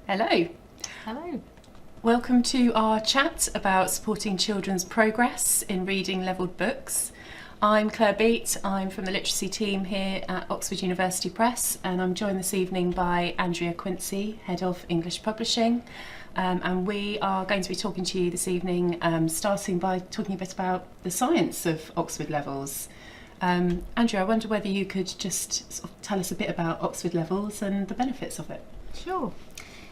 Hello. Hello. Welcome to our chat about supporting children's progress in reading levelled books. I'm Claire Beatt, I'm from the literacy team here at Oxford University Press, and I'm joined this evening by Andrea Quincey, Head of English Publishing. And we are going to be talking to you this evening, starting by talking a bit about the science of Oxford Levels. Andrea, I wonder whether you could just sort of tell us a bit about Oxford Levels and the benefits of it. Sure.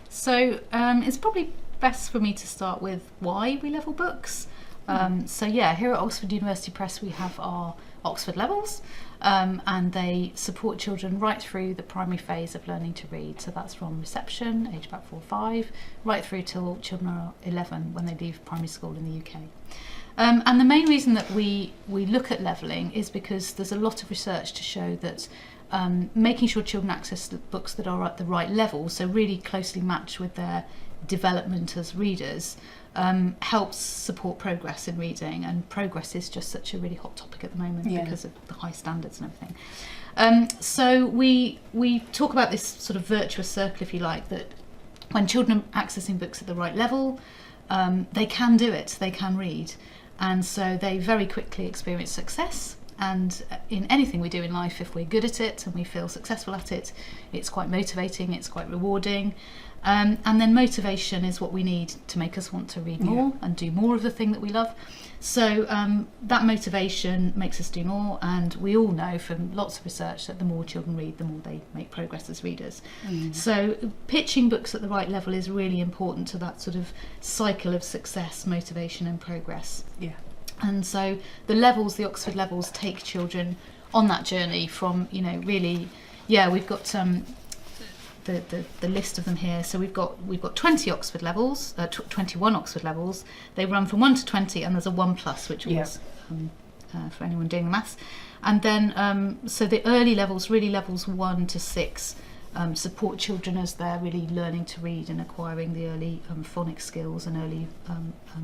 So it's probably best for me to start with why we level books. Here at Oxford University Press we have our Oxford Levels, and they support children right through the primary phase of learning to read. So that's from reception, age about 4 or 5, right through till children are 11 when they leave primary school in the UK. And the main reason that we look at levelling is because there's a lot of research to show that making sure children access the books that are at the right level, so really closely matched with their development as readers, helps support progress in reading. And progress is just such a really hot topic at the moment because of the high standards and everything. So we talk about this sort of virtuous circle, if you like, that when children are accessing books at the right level, they can do it, they can read. And so they very quickly experience success. And in anything we do in life, if we're good at it and we feel successful at it, it's quite motivating, it's quite rewarding. And then motivation is what we need to make us want to read more and do more of the thing that we love. So that motivation makes us do more, and we all know from lots of research that the more children read, the more they make progress as readers. So pitching books at the right level is really important to that sort of cycle of success, motivation and progress. And so the Oxford Levels take children on that journey from, we've got the list of them here. So we've got 20 Oxford Levels, 21 Oxford Levels. They run from 1 to 20, and there's a 1+, which was for anyone doing the maths. And then so the early levels, really levels 1 to 6, support children as they're really learning to read and acquiring the early phonics skills and early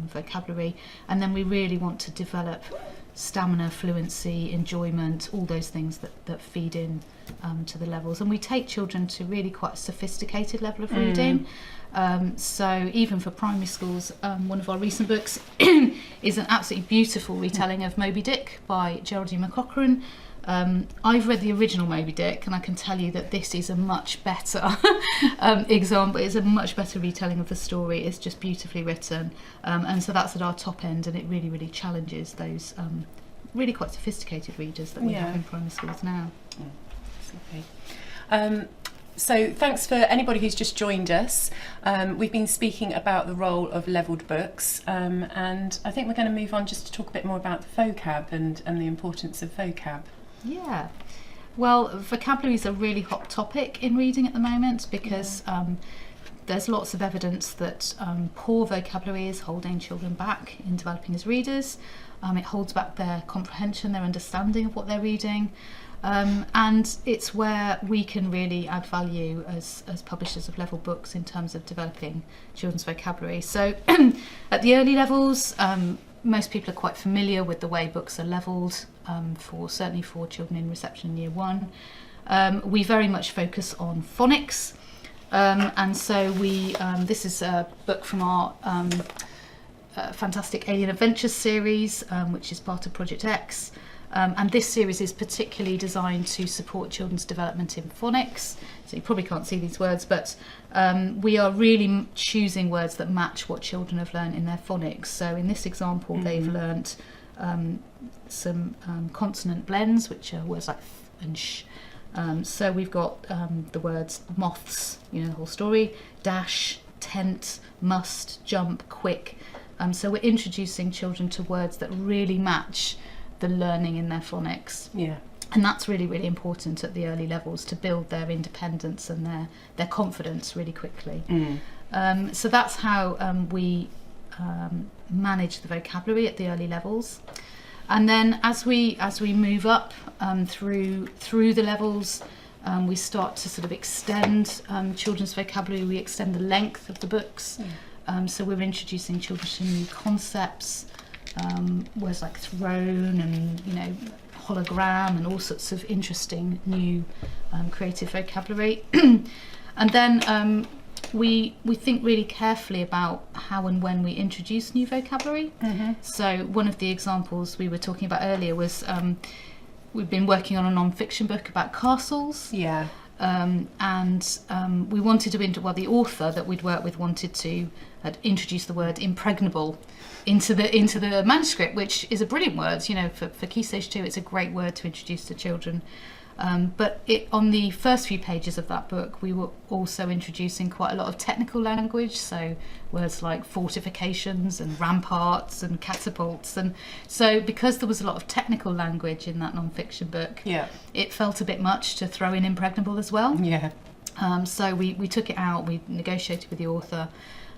vocabulary. And then we really want to develop stamina, fluency, enjoyment, all those things that feed in to the levels. And we take children to really quite a sophisticated level of reading. So even for primary schools, one of our recent books is an absolutely beautiful retelling of Moby Dick by Geraldine McCaughrean. I've read the original Moby Dick, and I can tell you that this is a much better example. It's a much better retelling of the story. It's just beautifully written, and so that's at our top end, and it really, really challenges those really quite sophisticated readers that we have in primary schools now. So thanks for anybody who's just joined us. We've been speaking about the role of levelled books, and I think we're going to move on just to talk a bit more about the vocab and the importance of vocab. Yeah, well, vocabulary is a really hot topic in reading at the moment because there's lots of evidence that poor vocabulary is holding children back in developing as readers. It holds back their comprehension, their understanding of what they're reading. And it's where we can really add value as publishers of levelled books in terms of developing children's vocabulary. So at the early levels, most people are quite familiar with the way books are levelled, certainly for children in reception in year 1. We very much focus on phonics, and so this is a book from our fantastic Alien Adventures series, which is part of Project X. And this series is particularly designed to support children's development in phonics. So you probably can't see these words, but we are really choosing words that match what children have learned in their phonics. So in this example, they've learnt some consonant blends, which are words like th and sh. So we've got the words moths, the whole story, dash, tent, must, jump, quick. So we're introducing children to words that really match the learning in their phonics. And that's really, really important at the early levels to build their independence and their confidence really quickly. So that's how we manage the vocabulary at the early levels. And then as we move up through the levels, we start to sort of extend children's vocabulary. We extend the length of the books. So we're introducing children to new concepts, words like throne and hologram and all sorts of interesting new creative vocabulary. And then we think really carefully about how and when we introduce new vocabulary. So one of the examples we were talking about earlier was we've been working on a non-fiction book about castles. Yeah. We wanted to the author that we'd worked with wanted to introduce the word impregnable into the manuscript, which is a brilliant word. For Key Stage 2, it's a great word to introduce to children. But on the first few pages of that book, we were also introducing quite a lot of technical language, so words like fortifications and ramparts and catapults. And so because there was a lot of technical language in that non-fiction book, it felt a bit much to throw in impregnable as well. Yeah. So we took it out, we negotiated with the author.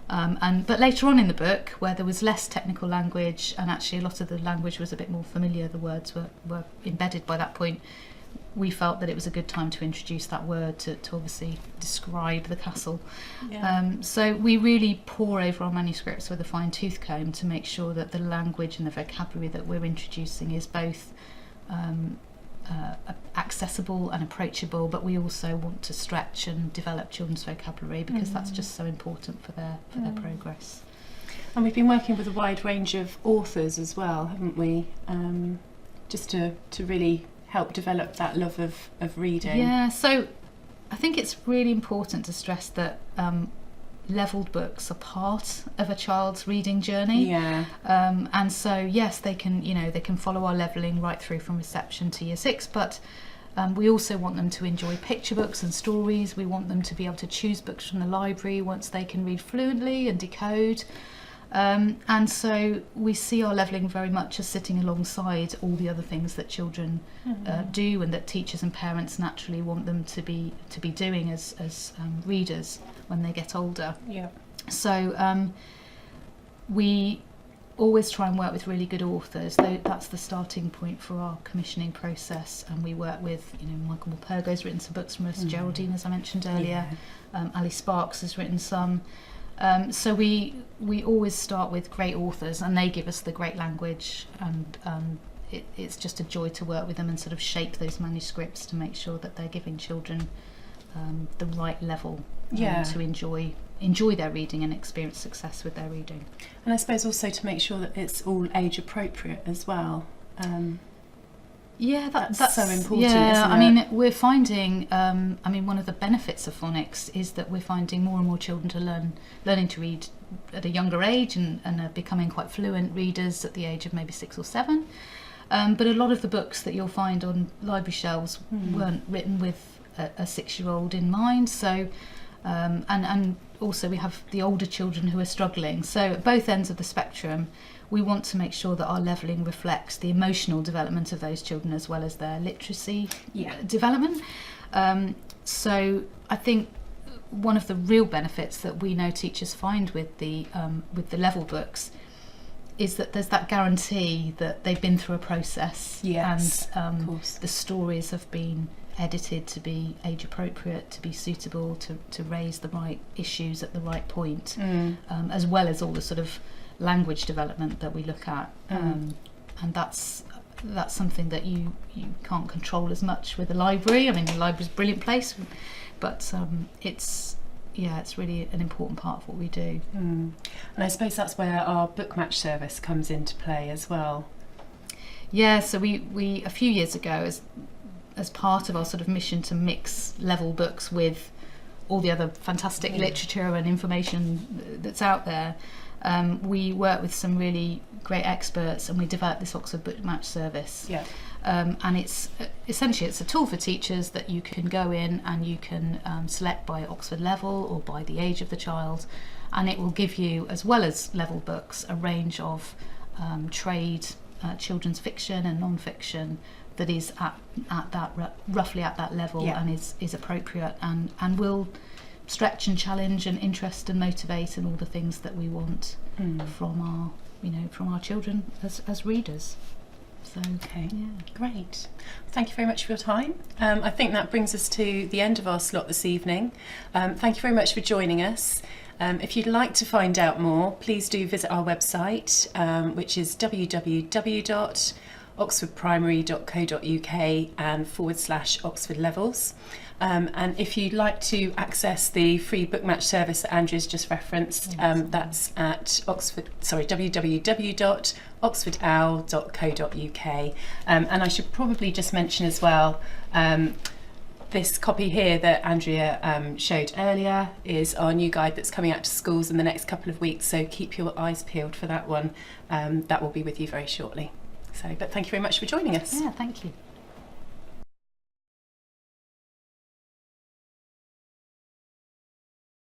But later on in the book, where there was less technical language and actually a lot of the language was a bit more familiar, the words were embedded by that point, we felt that it was a good time to introduce that word to obviously describe the castle. So we really pore over our manuscripts with a fine-tooth comb to make sure that the language and the vocabulary that we're introducing is both accessible and approachable, but we also want to stretch and develop children's vocabulary because that's just so important for their progress. And we've been working with a wide range of authors as well, haven't we? Just to really help develop that love of reading. Yeah, so I think it's really important to stress that levelled books are part of a child's reading journey. Yeah. And so yes, they can follow our levelling right through from reception to year 6, but we also want them to enjoy picture books and stories. We want them to be able to choose books from the library once they can read fluently and decode. And so we see our levelling very much as sitting alongside all the other things that children do and that teachers and parents naturally want them to be doing as readers when they get older. Yeah. So we always try and work with really good authors. That's the starting point for our commissioning process, and we work with Michael Morpurgo's written some books from us, Geraldine, as I mentioned earlier, Ali Sparks has written some. So we always start with great authors, and they give us the great language, and it's just a joy to work with them and sort of shape those manuscripts to make sure that they're giving children the right level to enjoy their reading and experience success with their reading. And I suppose also to make sure that it's all age appropriate as well. That's so important, isn't it? I mean, we're finding, one of the benefits of phonics is that we're finding more and more children learning to read at a younger age and are becoming quite fluent readers at the age of maybe 6 or 7. But a lot of the books that you'll find on library shelves weren't written with a 6-year-old in mind. So, and also we have the older children who are struggling. So at both ends of the spectrum, we want to make sure that our levelling reflects the emotional development of those children as well as their literacy development. So I think one of the real benefits that we know teachers find with the level books is that there's that guarantee that they've been through a process, and the stories have been edited to be age appropriate, to be suitable, to raise the right issues at the right point, as well as all the sort of language development that we look at, and that's something that you can't control as much with a library. I mean, the library's a brilliant place, but it's really an important part of what we do. And I suppose that's where our book match service comes into play as well. Yeah, so we a few years ago, as part of our sort of mission to mix level books with all the other fantastic literature and information that's out there, we work with some really great experts, and we developed this Oxford Book Match service. And it's essentially a tool for teachers that you can go in and you can select by Oxford level or by the age of the child, and it will give you, as well as level books, a range of trade children's fiction and non-fiction that is at that roughly at that level, and is appropriate and will stretch and challenge and interest and motivate and all the things that we want from our children as readers. So Great. Thank you very much for your time. I think that brings us to the end of our slot this evening. Thank you very much for joining us. If you'd like to find out more, please do visit our website, which is www.oxfordprimary.co.uk and /Oxford Levels. And if you'd like to access the free book match service that Andrea's just referenced, that's at www.oxfordowl.co.uk. And I should probably just mention as well, this copy here that Andrea showed earlier is our new guide that's coming out to schools in the next couple of weeks, so keep your eyes peeled for that one. That will be with you very shortly. But thank you very much for joining us. Yeah, thank you.